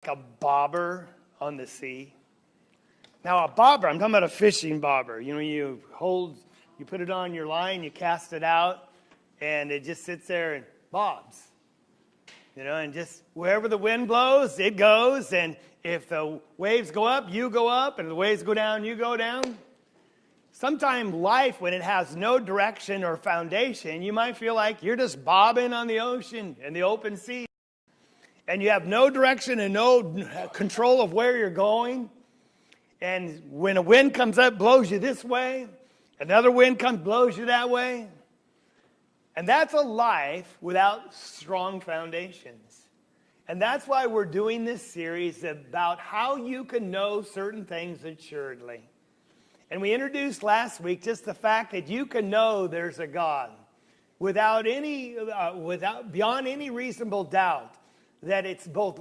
a bobber on the sea? Now, a bobber, I'm talking about a fishing bobber. You know, you put it on your line, you cast it out, and it just sits there and bobs. You know, and just wherever the wind blows, it goes. And if the waves go up, you go up. And if the waves go down, you go down. Sometimes life, when it has no direction or foundation, you might feel like you're just bobbing on the ocean and the open sea. And you have no direction and no control of where you're going. And when a wind comes up, blows you this way. Another wind comes, blows you that way. And that's a life without strong foundations. And that's why we're doing this series about how you can know certain things assuredly. And we introduced last week just the fact that you can know there's a God beyond any reasonable doubt, that it's both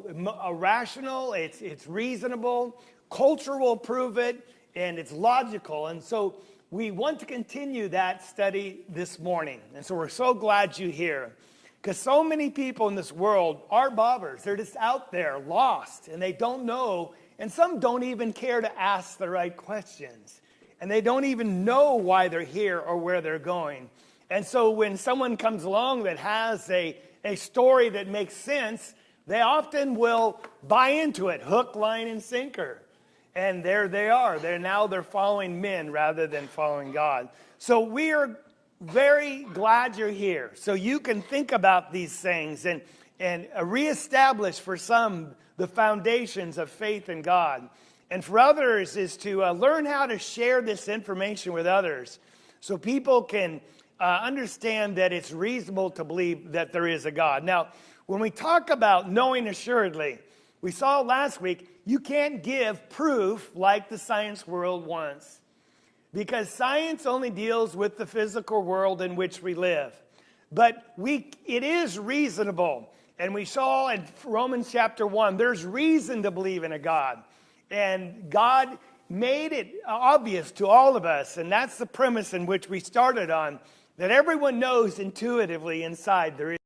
rational, it's reasonable, culture will prove it, and it's logical. And so we want to continue that study this morning. And so we're so glad you're here, because so many people in this world are bobbers. They're just out there lost, and they don't know, and some don't even care to ask the right questions. And they don't even know why they're here or where they're going. And so when someone comes along that has a story that makes sense, they often will buy into it, hook, line, and sinker. And there they are. They're following men rather than following God. So we are very glad you're here. So you can think about these things and reestablish for some the foundations of faith in God. And for others is to learn how to share this information with others so people can understand that it's reasonable to believe that there is a God. Now, when we talk about knowing assuredly, we saw last week, you can't give proof like the science world wants, because science only deals with the physical world in which we live. But it is reasonable. And we saw in Romans chapter 1, there's reason to believe in a God. And God made it obvious to all of us, and that's the premise in which we started on, that everyone knows intuitively inside there is.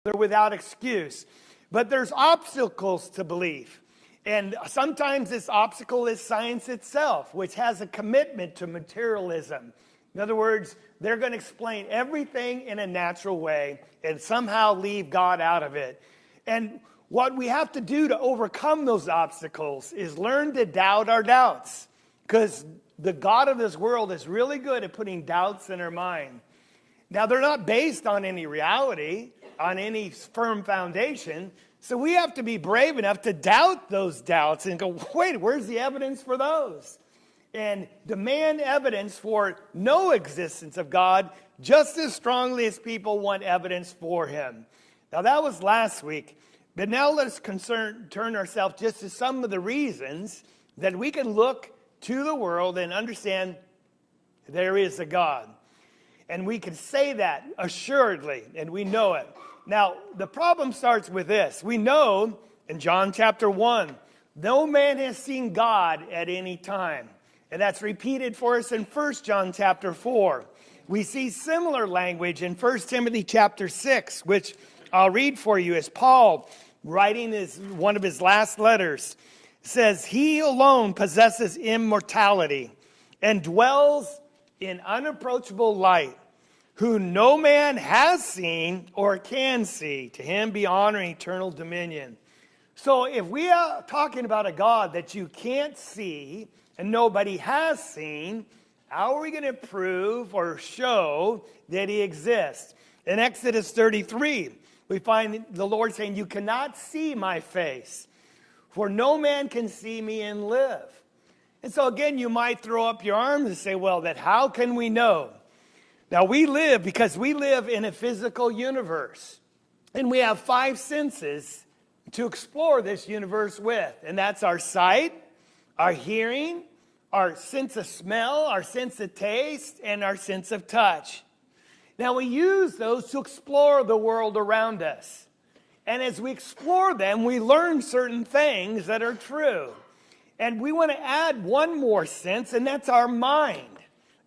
They're without excuse. But there's obstacles to belief. And sometimes this obstacle is science itself, which has a commitment to materialism. In other words, they're going to explain everything in a natural way and somehow leave God out of it. And what we have to do to overcome those obstacles is learn to doubt our doubts, because the God of this world is really good at putting doubts in our mind. Now, they're not based on any reality, on any firm foundation, so we have to be brave enough to doubt those doubts and go, wait, where's the evidence for those? And demand evidence for no existence of God just as strongly as people want evidence for him. Now, that was last week. But now let's turn ourselves just to some of the reasons that we can look to the world and understand there is a God. And we can say that assuredly, and we know it. Now, the problem starts with this. We know in John chapter 1, no man has seen God at any time. And that's repeated for us in 1 John chapter 4. We see similar language in 1 Timothy chapter 6, which I'll read for you as Paul, writing one of his last letters, says, he alone possesses immortality and dwells in unapproachable light, who no man has seen or can see. To him be honor and eternal dominion. So if we are talking about a God that you can't see and nobody has seen, how are we going to prove or show that he exists? In Exodus 33, we find the Lord saying, you cannot see my face, for no man can see me and live. And so again, you might throw up your arms and say, well, that how can we know? Now because we live in a physical universe, and we have 5 senses to explore this universe with. And that's our sight, our hearing, our sense of smell, our sense of taste, and our sense of touch. Now, we use those to explore the world around us. And as we explore them, we learn certain things that are true. And we want to add one more sense, and that's our mind.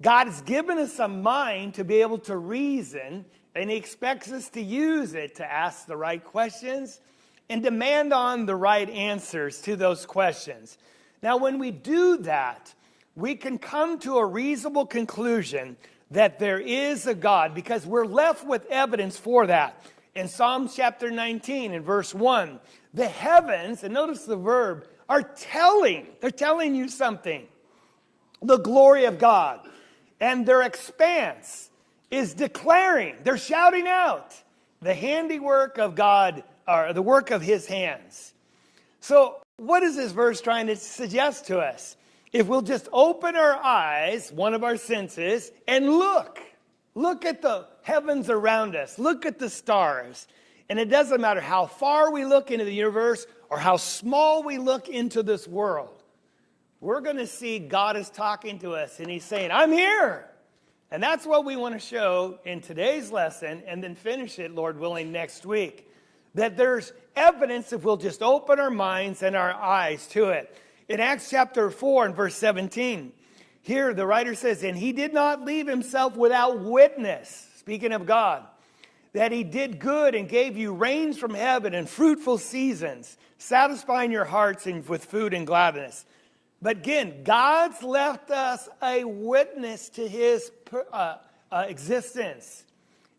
God has given us a mind to be able to reason, and he expects us to use it to ask the right questions and demand on the right answers to those questions. Now, when we do that, we can come to a reasonable conclusion that there is a God because we're left with evidence for that. In Psalm chapter 19 and verse 1, the heavens, and notice the verb, they're telling you something. The glory of God. And their expanse is declaring, they're shouting out the handiwork of God, or the work of his hands. So what is this verse trying to suggest to us? If we'll just open our eyes, one of our senses, and look at the heavens around us, look at the stars. And it doesn't matter how far we look into the universe or how small we look into this world. We're going to see God is talking to us and he's saying, I'm here. And that's what we want to show in today's lesson and then finish it, Lord willing, next week. That there's evidence if we'll just open our minds and our eyes to it. In Acts chapter 4 and verse 17, here the writer says, and he did not leave himself without witness, speaking of God, that he did good and gave you rains from heaven and fruitful seasons, satisfying your hearts with food and gladness. But again, God's left us a witness to his existence.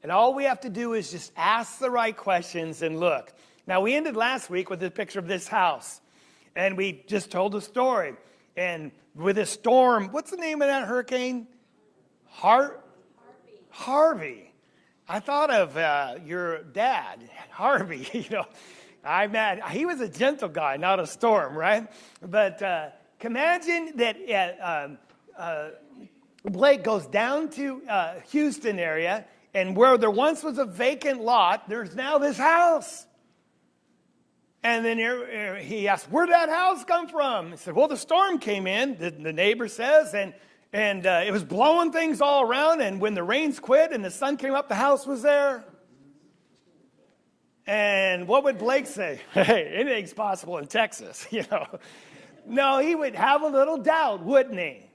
And all we have to do is just ask the right questions and look. Now, we ended last week with a picture of this house. And we just told a story. And with a storm, what's the name of that hurricane? Harvey. I thought of your dad, Harvey. He was a gentle guy, not a storm, right? But imagine that Blake goes down to Houston area, and where there once was a vacant lot, there's now this house. And then he asked, where'd that house come from? He said, well, the storm came in, the neighbor says, and it was blowing things all around. And when the rains quit and the sun came up, the house was there. And what would Blake say? Hey, anything's possible in Texas, No, he would have a little doubt, wouldn't he?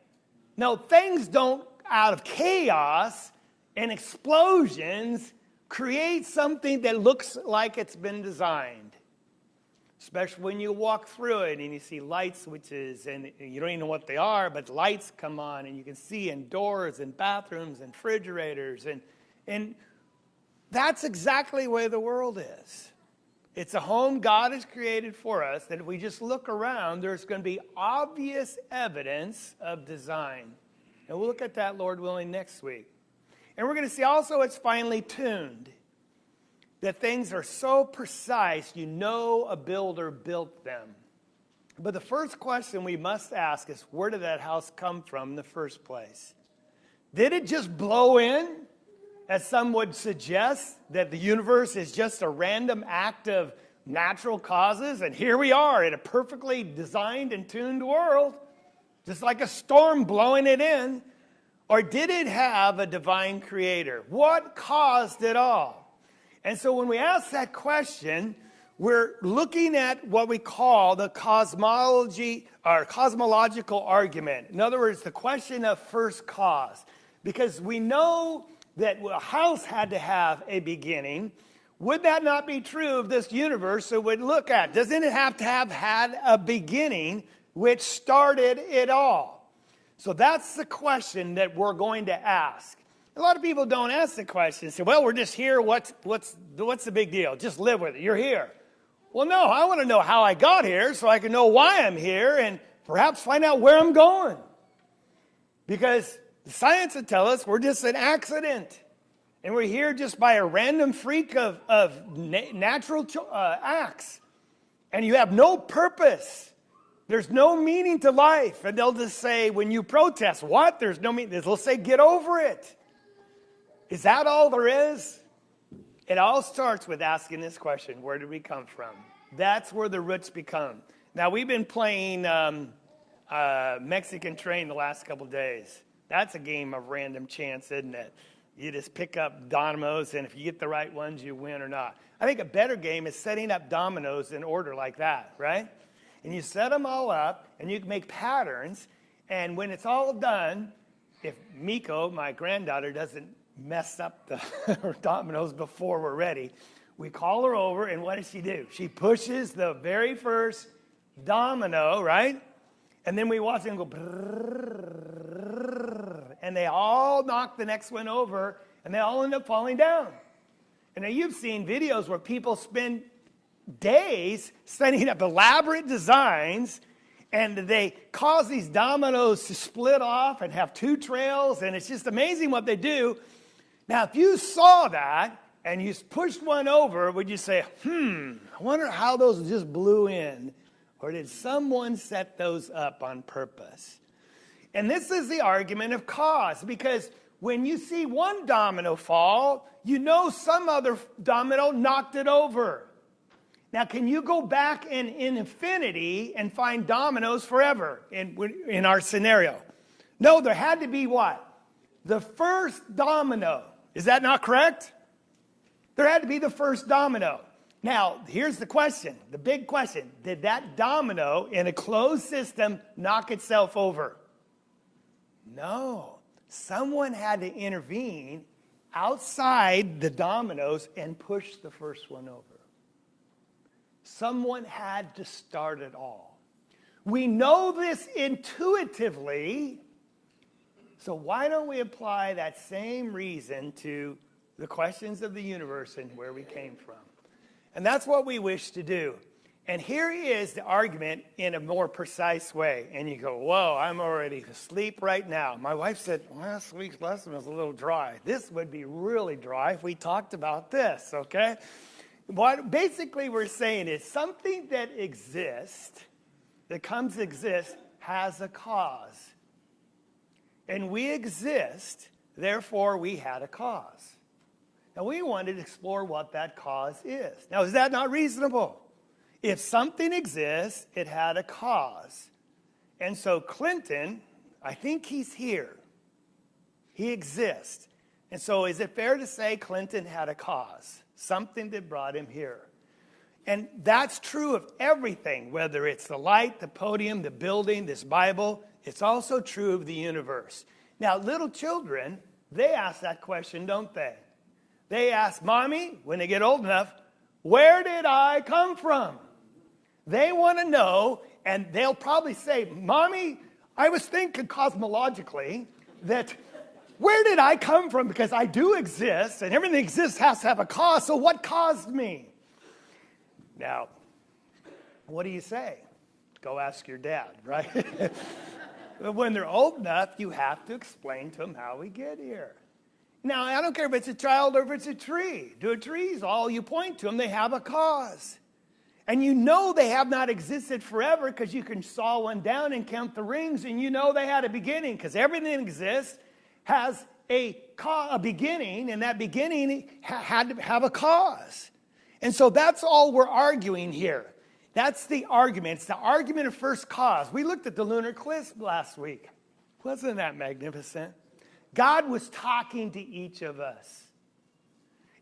No, things don't, out of chaos and explosions, create something that looks like it's been designed. Especially when you walk through it and you see light switches and you don't even know what they are, but lights come on and you can see in doors and bathrooms and refrigerators. And that's exactly the way the world is. It's a home God has created for us that if we just look around, there's going to be obvious evidence of design. And we'll look at that, Lord willing, next week. And we're going to see also it's finely tuned. That things are so precise, a builder built them. But the first question we must ask is, where did that house come from in the first place? Did it just blow in, as some would suggest, that the universe is just a random act of natural causes, and here we are in a perfectly designed and tuned world, just like a storm blowing it in? Or did it have a divine creator? What caused it all? And so when we ask that question, we're looking at what we call the cosmology or cosmological argument. In other words, the question of first cause. Because we know that a house had to have a beginning. Would that not be true of this universe? So we'd look at, doesn't it have to have had a beginning which started it all? So that's the question that we're going to ask. A lot of people don't ask the question. Say, well, we're just here. What's the big deal? Just live with it. You're here. Well, no, I want to know how I got here so I can know why I'm here and perhaps find out where I'm going. Because the science would tell us we're just an accident. And we're here just by a random freak of natural acts. And you have no purpose. There's no meaning to life. And they'll just say, when you protest, what? There's no meaning. They'll say, get over it. Is that all there is? It all starts with asking this question, where did we come from? That's where the roots become. Now, we've been playing Mexican Train the last couple days. That's a game of random chance, isn't it? You just pick up dominoes, and if you get the right ones, you win or not. I think a better game is setting up dominoes in order like that, right? And you set them all up, and you can make patterns, and when it's all done, if Miko, my granddaughter, doesn't mess up the dominoes before we're ready, We call her over, and what does she do? She pushes the very first domino, right? And then we watch them go, brrrr, and they all knock the next one over, and they all end up falling down. And now you've seen videos where people spend days setting up elaborate designs, and they cause these dominoes to split off and have two trails, and it's just amazing what they do. Now, if you saw that and you pushed one over, would you say, I wonder how those just blew in? Or did someone set those up on purpose? And this is the argument of cause, because when you see one domino fall, you know some other domino knocked it over. Now, can you go back in infinity and find dominoes forever in our scenario? No, there had to be what? The first domino. Is that not correct? There had to be the first domino. Now, here's the question, the big question. Did that domino in a closed system knock itself over? No. Someone had to intervene outside the dominoes and push the first one over. Someone had to start it all. We know this intuitively, so why don't we apply that same reason to the questions of the universe and where we came from? And that's what we wish to do. And here is the argument in a more precise way. And you go, whoa, I'm already asleep right now. My wife said, last week's lesson was a little dry. This would be really dry if we talked about this, okay? What basically we're saying is something that exists, that comes to exist, has a cause. And we exist, therefore we had a cause. Now we wanted to explore what that cause is. Now is that not reasonable? If something exists, it had a cause. And so Clinton, I think he's here. He exists. And so is it fair to say Clinton had a cause? Something that brought him here. And that's true of everything, whether it's the light, the podium, the building, this Bible. It's also true of the universe. Now, little children, they ask that question, don't they? They ask, Mommy, when they get old enough, where did I come from? They want to know, and they'll probably say, Mommy, I was thinking cosmologically that where did I come from? Because I do exist, and everything that exists has to have a cause, so what caused me? Now, what do you say? Go ask your dad, right? But when they're old enough, you have to explain to them how we get here. Now, I don't care if it's a child or if it's a tree. To a trees, all you point to them, they have a cause. And you know they have not existed forever because you can saw one down and count the rings, and you know they had a beginning because everything that exists has a beginning, and that beginning had to have a cause. And so that's all we're arguing here. That's the argument. It's the argument of first cause. We looked at the lunar eclipse last week. Wasn't that magnificent? God was talking to each of us.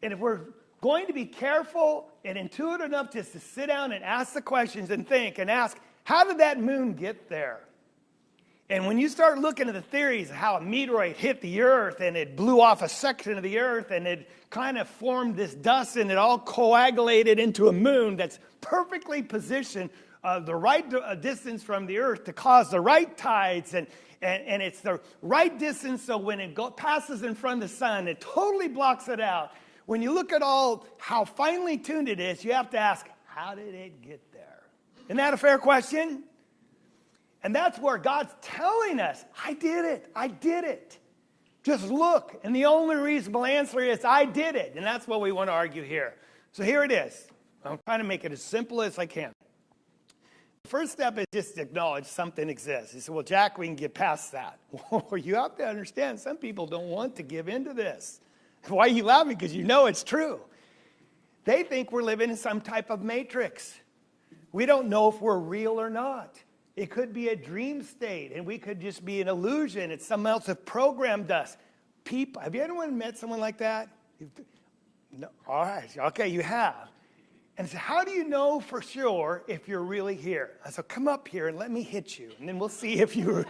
And if we're going to be careful and intuitive enough just to sit down and ask the questions and think and ask, how did that moon get there? And when you start looking at the theories of how a meteorite hit the earth and it blew off a section of the earth and it kind of formed this dust and it all coagulated into a moon that's perfectly positioned the right distance from the earth to cause the right tides, and it's the right distance so when it passes in front of the sun, it totally blocks it out. When you look at all how finely tuned it is, you have to ask, how did it get there? Isn't that a fair question? And that's where God's telling us, I did it. Just look. And the only reasonable answer is, I did it. And that's what we want to argue here. So here it is. I'm trying to make it as simple as I can. The first step is just to acknowledge something exists. You say, well, Jack, we can get past that. Well, you have to understand, some people don't want to give in to this. Why are you laughing? Because you know it's true. They think we're living in some type of matrix. We don't know if we're real or not. It could be a dream state, and we could just be an illusion. It's someone else have programmed us. People, have you ever met someone like that? No. All right. Okay, you have. And so how do you know for sure if you're really here? I said, come up here and let me hit you, and then we'll see if you're...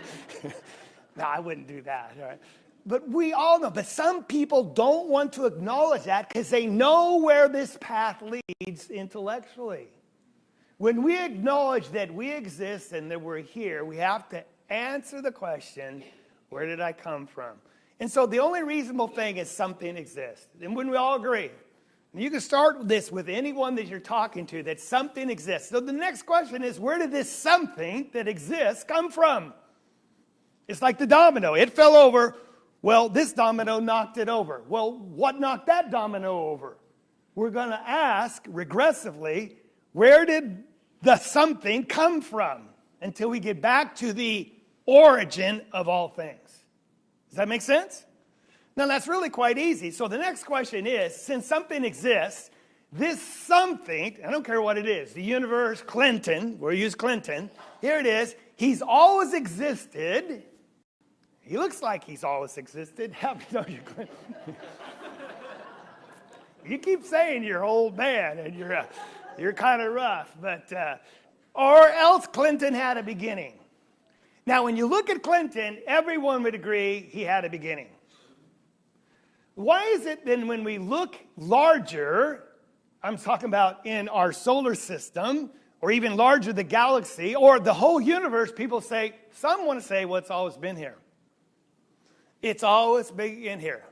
No, I wouldn't do that. All right. But we all know. But some people don't want to acknowledge that because they know where this path leads intellectually. When we acknowledge that we exist and that we're here, we have to answer the question, where did I come from? And so the only reasonable thing is something exists. And when we all agree, you can start this with anyone that you're talking to, that something exists. So the next question is, where did this something that exists come from? It's like the domino. It fell over. Well, this domino knocked it over. Well, what knocked that domino over? We're going to ask regressively, where did the something come from? Until we get back to the origin of all things. Does that make sense? Now, that's really quite easy. So the next question is, since something exists, this something, I don't care what it is, the universe, Clinton, we'll use Clinton. Here it is. He's always existed. He looks like he's always existed. Happy to know you, Clinton. You keep saying you're old man and you're kind of rough, but or else Clinton had a beginning. Now, when you look at Clinton, everyone would agree he had a beginning. Why is it then when we look larger, I'm talking about in our solar system, or even larger, the galaxy, or the whole universe, people say, some want to say, well, it's always been here. It's always been in here.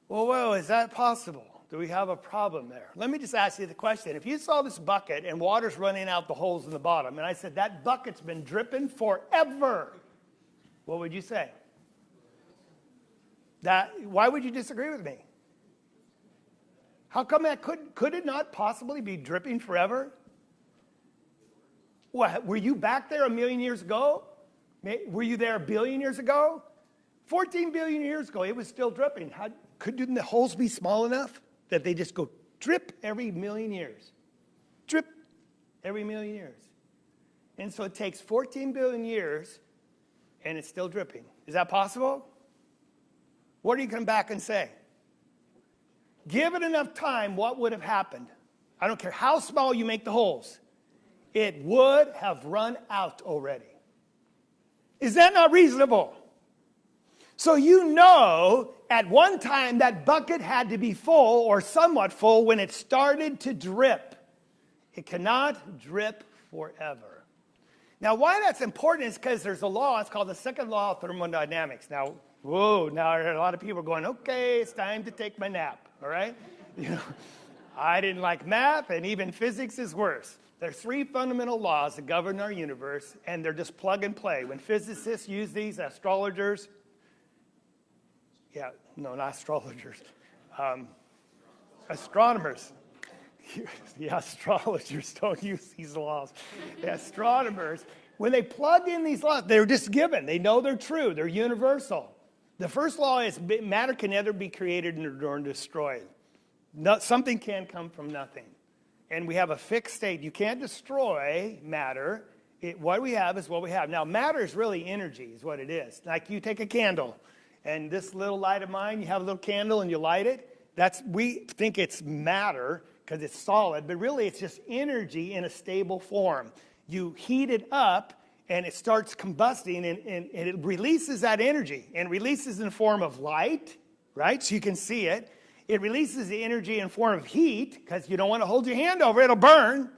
Well, is that possible? Do we have a problem there? Let me just ask you the question. If you saw this bucket and water's running out the holes in the bottom, and I said, that bucket's been dripping forever, what would you say? Why would you disagree with me? How come that could it not possibly be dripping forever? What, were you back there 1 million years ago? Were you there 1 billion years ago? 14 billion years ago, it was still dripping. Couldn't the holes be small enough that they just go drip every 1 million years? Drip every 1 million years. And so it takes 14 billion years, and it's still dripping. Is that possible? What do you come back and say? Give it enough time, what would have happened? I don't care how small you make the holes. It would have run out already. Is that not reasonable? So you know at one time that bucket had to be full or somewhat full when it started to drip. It cannot drip forever. Now why that's important is because there's a law, it's called the second law of thermodynamics. Now a lot of people are going, okay, it's time to take my nap, all right? I didn't like math, and even physics is worse. There's 3 fundamental laws that govern our universe, and they're just plug and play. When physicists use these, astrologers, not astrologers, astronomers. The astrologers don't use these laws. The astronomers, when they plug in these laws, they're just given. They know they're true. They're universal. The first law is matter can neither be created nor destroyed. Something can come from nothing. And we have a fixed state. You can't destroy matter. What we have is what we have. Now, matter is really energy is what it is. Like you take a candle, and this little light of mine, you have a little candle and you light it. We think it's matter because it's solid, but really it's just energy in a stable form. You heat it up, and it starts combusting, and it releases that energy, and releases in the form of light, right? So you can see it. It releases the energy in form of heat, because you don't want to hold your hand over it, it'll burn.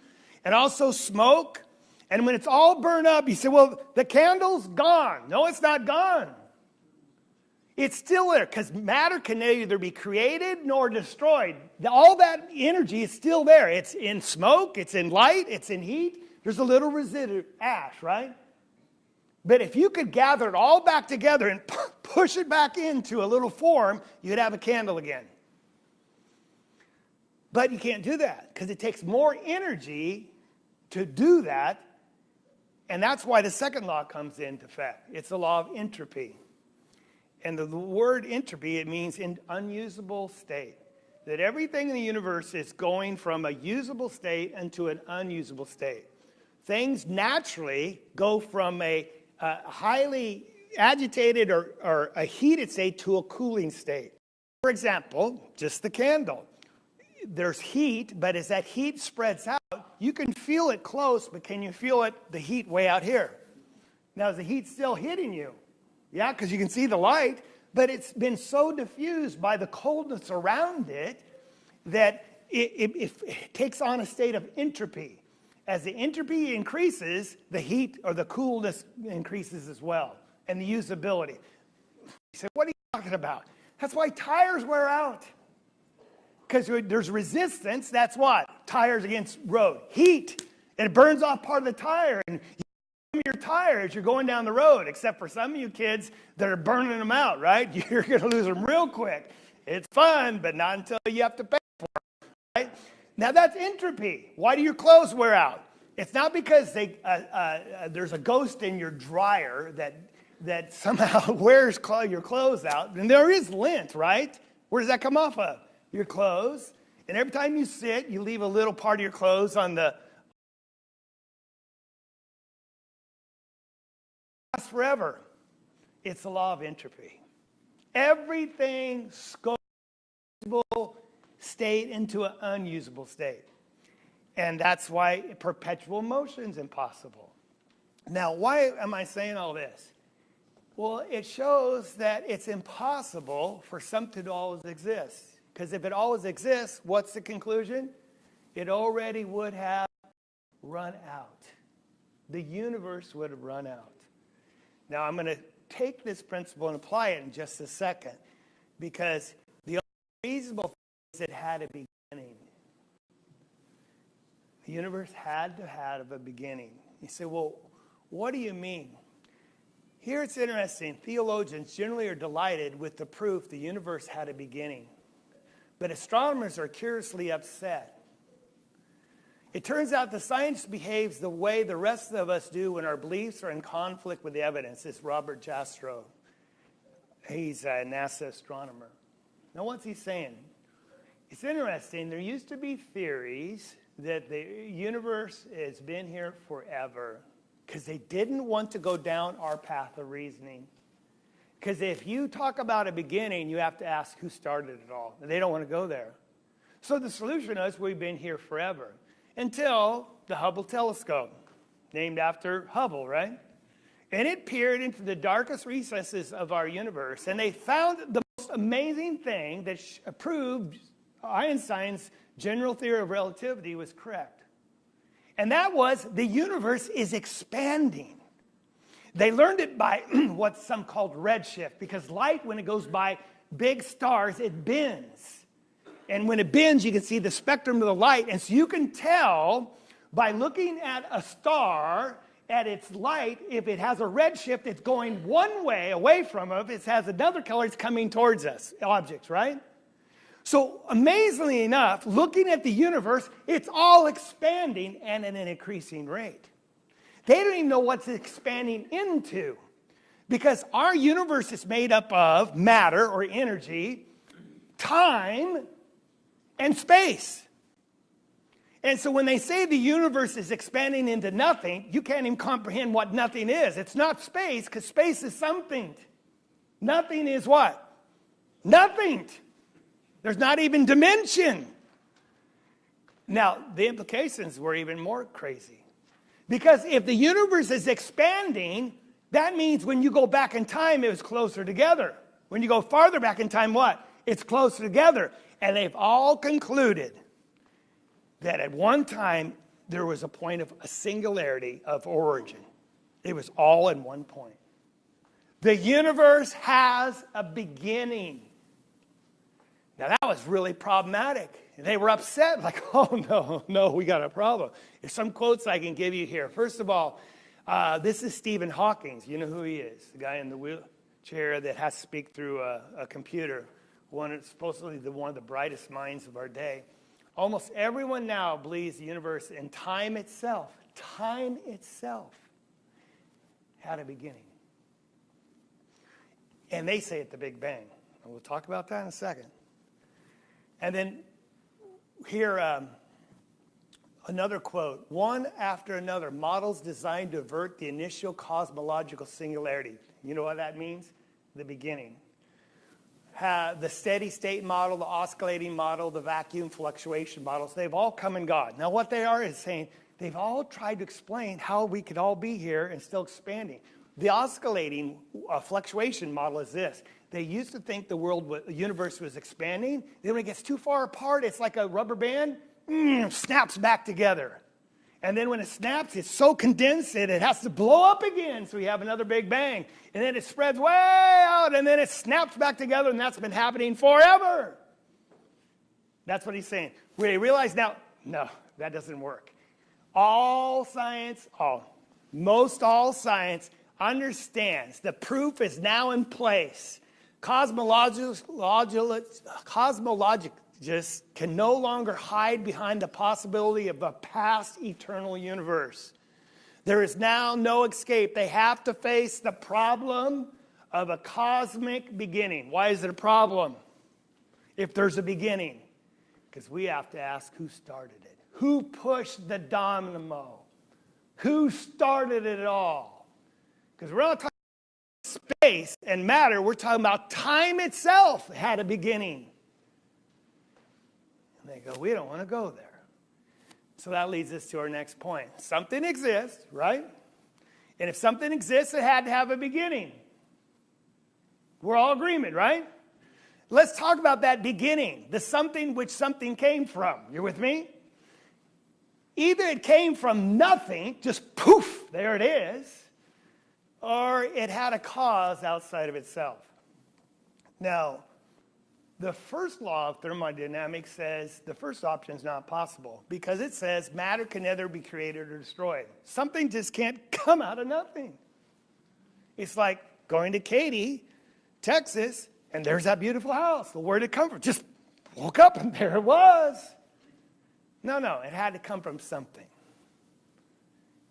And also smoke. And when it's all burned up, you say, well, the candle's gone. No, it's not gone. It's still there, because matter can neither be created nor destroyed. All that energy is still there. It's in smoke, it's in light, it's in heat. There's a little residue, ash, right? But if you could gather it all back together and push it back into a little form, you'd have a candle again. But you can't do that because it takes more energy to do that. And that's why the second law comes into effect. It's the law of entropy. And the word entropy, it means an unusable state. That everything in the universe is going from a usable state into an unusable state. Things naturally go from a highly agitated or a heated state to a cooling state. For example, just the candle. There's heat, but as that heat spreads out, you can feel it close, but can you feel the heat way out here? Now, is the heat still hitting you? Yeah, because you can see the light, but it's been so diffused by the coldness around it that it takes on a state of entropy. As the entropy increases, the heat or the coolness increases as well, and the usability. You say, what are you talking about? That's why tires wear out. Because there's resistance, that's what? Tires against road. Heat, and it burns off part of the tire. And you your tire as you're going down the road, except for some of you kids that are burning them out, right? You're going to lose them real quick. It's fun, but not until you have to pay for it, right? Now that's entropy. Why do your clothes wear out? It's not because there's a ghost in your dryer that somehow wears your clothes out. And there is lint, right? Where does that come off of? Your clothes. And every time you sit, you leave a little part of your clothes on the lasts forever. It's the law of entropy. Everything goes from a usable state into an unusable state. And that's why perpetual motion is impossible. Now, why am I saying all this? Well, it shows that it's impossible for something to always exist. Because if it always exists, what's the conclusion? It already would have run out. The universe would have run out. Now, I'm going to take this principle and apply it in just a second. Because the only reasonable thing is it had a beginning. The universe had to have a beginning. You say, well, what do you mean? Here it's interesting. Theologians generally are delighted with the proof the universe had a beginning. But astronomers are curiously upset. It turns out the science behaves the way the rest of us do when our beliefs are in conflict with the evidence. This is Robert Jastrow. He's a NASA astronomer. Now, what's he saying? It's interesting. There used to be theories that the universe has been here forever because they didn't want to go down our path of reasoning. Because if you talk about a beginning, you have to ask who started it all. And they don't want to go there. So the solution is we've been here forever. Until the Hubble telescope, named after Hubble, right? And it peered into the darkest recesses of our universe. And they found the most amazing thing that proved Einstein's general theory of relativity was correct. And that was the universe is expanding. They learned it by what some called redshift, because light, when it goes by big stars, it bends. And when it bends, you can see the spectrum of the light. And so you can tell by looking at a star, at its light, if it has a redshift, it's going one way away from us. If it has another color, it's coming towards us, objects, right? So amazingly enough, looking at the universe, it's all expanding and at an increasing rate. They don't even know what's expanding into, because our universe is made up of matter or energy, time, and space. And so when they say the universe is expanding into nothing, you can't even comprehend what nothing is. It's not space, because space is something. Nothing is what? Nothing. There's not even dimension. Now, the implications were even more crazy. Because if the universe is expanding, that means when you go back in time, it was closer together. When you go farther back in time, what? It's closer together. And they've all concluded that at one time, there was a point of a singularity of origin. It was all in one point. The universe has a beginning. Now, that was really problematic. They were upset, like, oh, no, we got a problem. There's some quotes I can give you here. First of all, this is Stephen Hawking. You know who he is, the guy in the wheelchair that has to speak through a computer, supposedly one of the brightest minds of our day. Almost everyone now believes the universe and time itself had a beginning. And they say at the Big Bang. And we'll talk about that in a second. And then here, another quote. One after another, models designed to avert the initial cosmological singularity. You know what that means? The beginning. The steady state model, the oscillating model, the vacuum fluctuation models, they've all come and gone. Now what they are is saying they've all tried to explain how we could all be here and still expanding. The oscillating fluctuation model is this. They used to think the universe was expanding. Then when it gets too far apart, it's like a rubber band, snaps back together. And then when it snaps, it's so condensed that it has to blow up again. So we have another big bang. And then it spreads way out, and then it snaps back together, and that's been happening forever. That's what he's saying. We realize now, no, that doesn't work. Most all science understands the proof is now in place. Cosmologists can no longer hide behind the possibility of a past eternal universe. There is now no escape. They have to face the problem of a cosmic beginning. Why is it a problem? If there's a beginning. Because we have to ask who started it. Who pushed the domino? Who started it all? Because we're not talking about space and matter. We're talking about time itself had a beginning. And they go, we don't want to go there. So that leads us to our next point. Something exists, right? And if something exists, it had to have a beginning. We're all in agreement, right? Let's talk about that beginning, the something which something came from. You're with me? Either it came from nothing, just poof, there it is, or it had a cause outside of itself. Now, the first law of thermodynamics says the first option is not possible because it says matter can neither be created or destroyed. Something just can't come out of nothing. It's like going to Katy, Texas, and there's that beautiful house. Well, where did it come from? Just woke up and there it was. No, it had to come from something.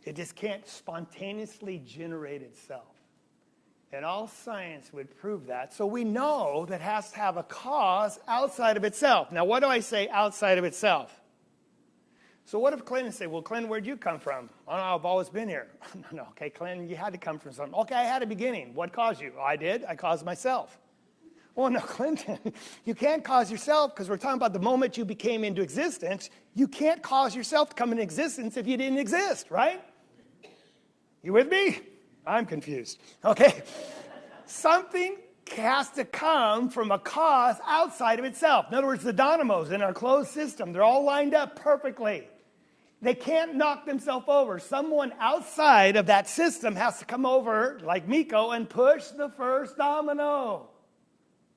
It just can't spontaneously generate itself. And all science would prove that. So we know that it has to have a cause outside of itself. Now, what do I say outside of itself? So what if Clinton say, well, Clinton, where'd you come from? Oh, no, I've always been here. No, okay, Clinton, you had to come from something. Okay, I had a beginning. What caused you? I did. I caused myself. Well, no, Clinton, you can't cause yourself because we're talking about the moment you became into existence. You can't cause yourself to come into existence if you didn't exist, right? You with me? I'm confused. Okay. Something has to come from a cause outside of itself. In other words, the dynamos in our closed system, they're all lined up perfectly. They can't knock themselves over. Someone outside of that system has to come over, like Miko, and push the first domino.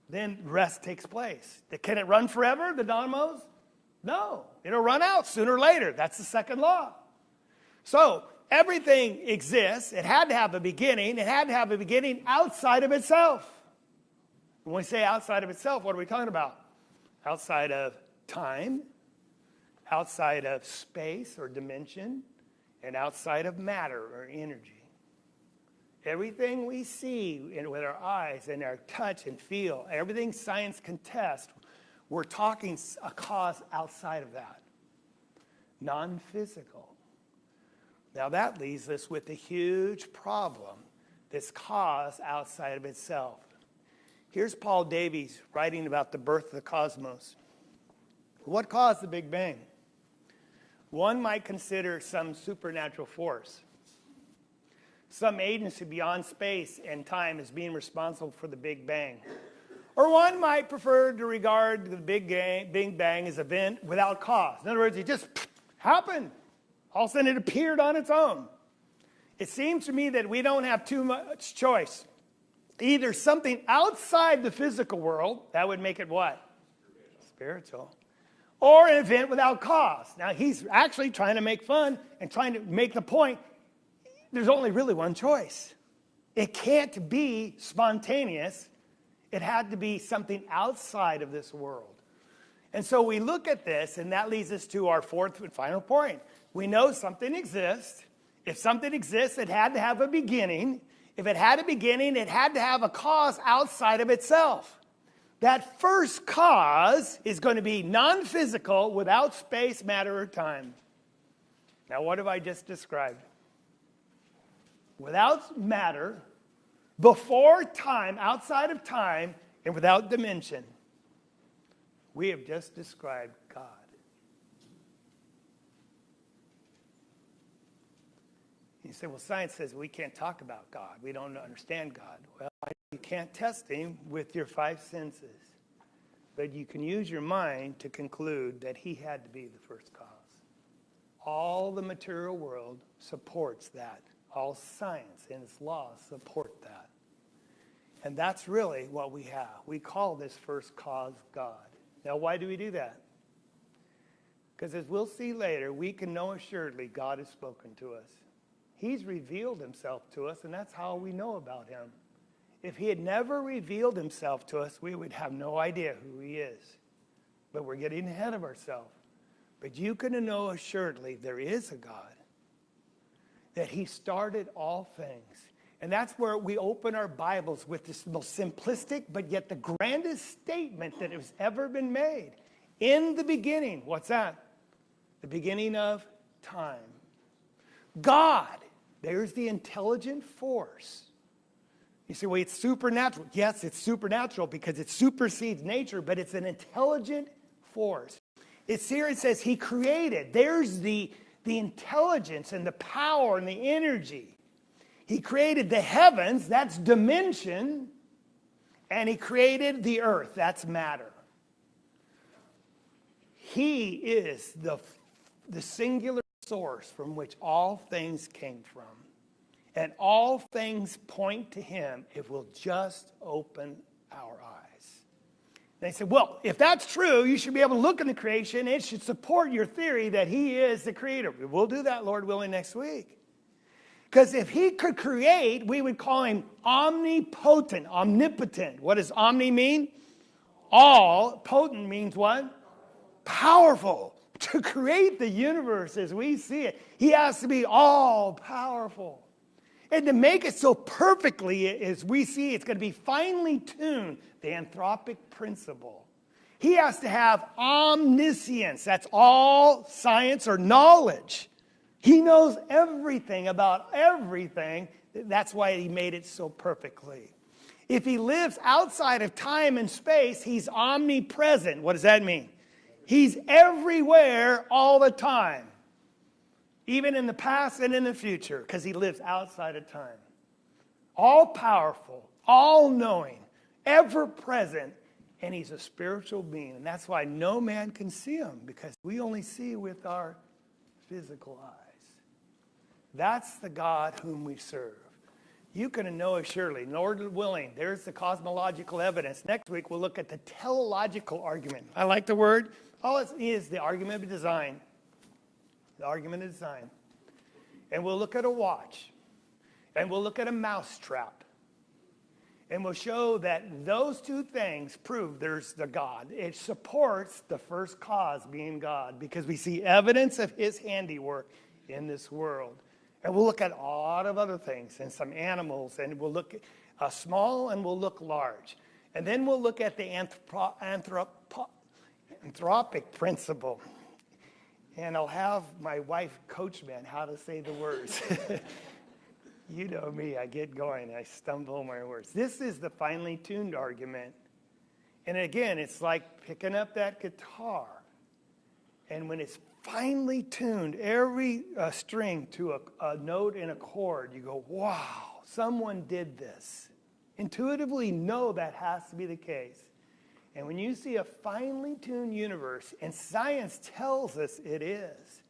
Then rest takes place. Can it run forever, the dynamos? No. It'll run out sooner or later. That's the second law. So, everything exists. It had to have a beginning. It had to have a beginning outside of itself. When we say outside of itself, what are we talking about? Outside of time, outside of space or dimension, and outside of matter or energy. Everything we see with our eyes and our touch and feel, everything science can test, we're talking a cause outside of that. Non-physical. Now that leaves us with a huge problem, this cause outside of itself. Here's Paul Davies writing about the birth of the cosmos. What caused the Big Bang? One might consider some supernatural force, some agency beyond space and time as being responsible for the Big Bang. Or one might prefer to regard the Big Bang as an event without cause. In other words, it just happened. All of a sudden it appeared on its own. It seems to me that we don't have too much choice. Either something outside the physical world, that would make it what? Spiritual. Or an event without cause. Now he's actually trying to make fun and trying to make the point, there's only really one choice. It can't be spontaneous. It had to be something outside of this world. And so we look at this, and that leads us to our fourth and final point. We know something exists. If something exists, it had to have a beginning. If it had a beginning, it had to have a cause outside of itself. That first cause is going to be non-physical, without space, matter, or time. Now, what have I just described? Without matter, before time, outside of time, and without dimension. We have just described God. You say, well, science says we can't talk about God. We don't understand God. Well, you can't test him with your five senses. But you can use your mind to conclude that he had to be the first cause. All the material world supports that. All science and its laws support that. And that's really what we have. We call this first cause God. Now, why do we do that? Because as we'll see later, we can know assuredly God has spoken to us. He's revealed himself to us, and that's how we know about him. If he had never revealed himself to us, we would have no idea who he is. But we're getting ahead of ourselves. But you can know assuredly there is a God, that he started all things. And that's where we open our Bibles with this most simplistic, but yet the grandest statement that has ever been made. In the beginning, what's that? The beginning of time. God, there's the intelligent force. You say, well, it's supernatural. Yes, it's supernatural because it supersedes nature, but it's an intelligent force. It's here it says he created. There's the intelligence and the power and the energy. He created the heavens, that's dimension, and he created the earth, that's matter. He is the singular source from which all things came from. And all things point to him if we'll just open our eyes. They said, well, if that's true, you should be able to look in the creation. It should support your theory that he is the creator. We'll do that, Lord willing, next week. Because if he could create, we would call him omnipotent, omnipotent. What does omni mean? All. Potent means what? Powerful. To create the universe as we see it, he has to be all powerful. And to make it so perfectly as we see, it's going to be finely tuned, the anthropic principle. He has to have omniscience. That's all science or knowledge. He knows everything about everything. That's why he made it so perfectly. If he lives outside of time and space, he's omnipresent. What does that mean? He's everywhere all the time. Even in the past and in the future, because he lives outside of time. All powerful, all knowing, ever present, and he's a spiritual being. And that's why no man can see him, because we only see with our physical eyes. That's the God whom we serve. You can know it surely, Lord willing. There's the cosmological evidence. Next week we'll look at the teleological argument. I like the word. All it is the argument of design. The argument of design. And we'll look at a watch. And we'll look at a mousetrap. And we'll show that those two things prove there's the God. It supports the first cause being God, because we see evidence of his handiwork in this world. And we'll look at a lot of other things and some animals, and we'll look at small and we'll look large. And then we'll look at the anthropic principle. And I'll have my wife coach me on how to say the words. You know me, I get going, I stumble on my words. This is the finely tuned argument. And again, it's like picking up that guitar. And when it's finely tuned, every string to a note and a chord, you go, wow, someone did this. Intuitively know that has to be the case. And when you see a finely tuned universe, and science tells us it is,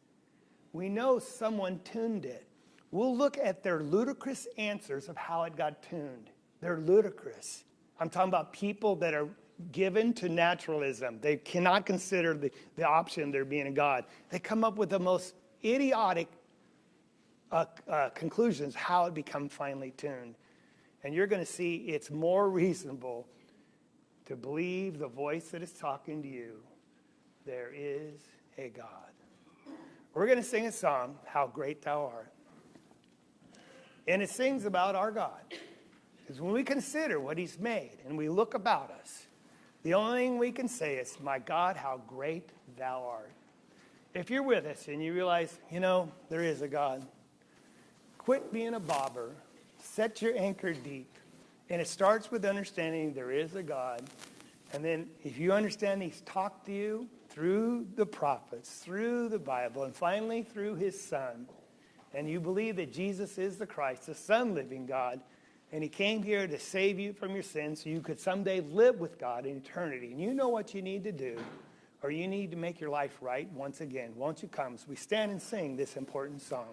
we know someone tuned it. We'll look at their ludicrous answers of how it got tuned. They're ludicrous. I'm talking about people that are given to naturalism. They cannot consider the option there being a God. They come up with the most idiotic conclusions how it become finely tuned. And you're going to see it's more reasonable to believe the voice that is talking to you. There is a God. We're going to sing a song, How Great Thou Art. And it sings about our God. Because when we consider what he's made and we look about us, the only thing we can say is, my God, how great thou art. If you're with us and you realize, there is a God, quit being a bobber, set your anchor deep. And it starts with understanding there is a God. And then if you understand he's talked to you through the prophets, through the Bible, and finally through his son, and you believe that Jesus is the Christ, the Son of the living God, and he came here to save you from your sins so you could someday live with God in eternity, and you know what you need to do, or you need to make your life right once again, won't you come as we stand and sing this important song?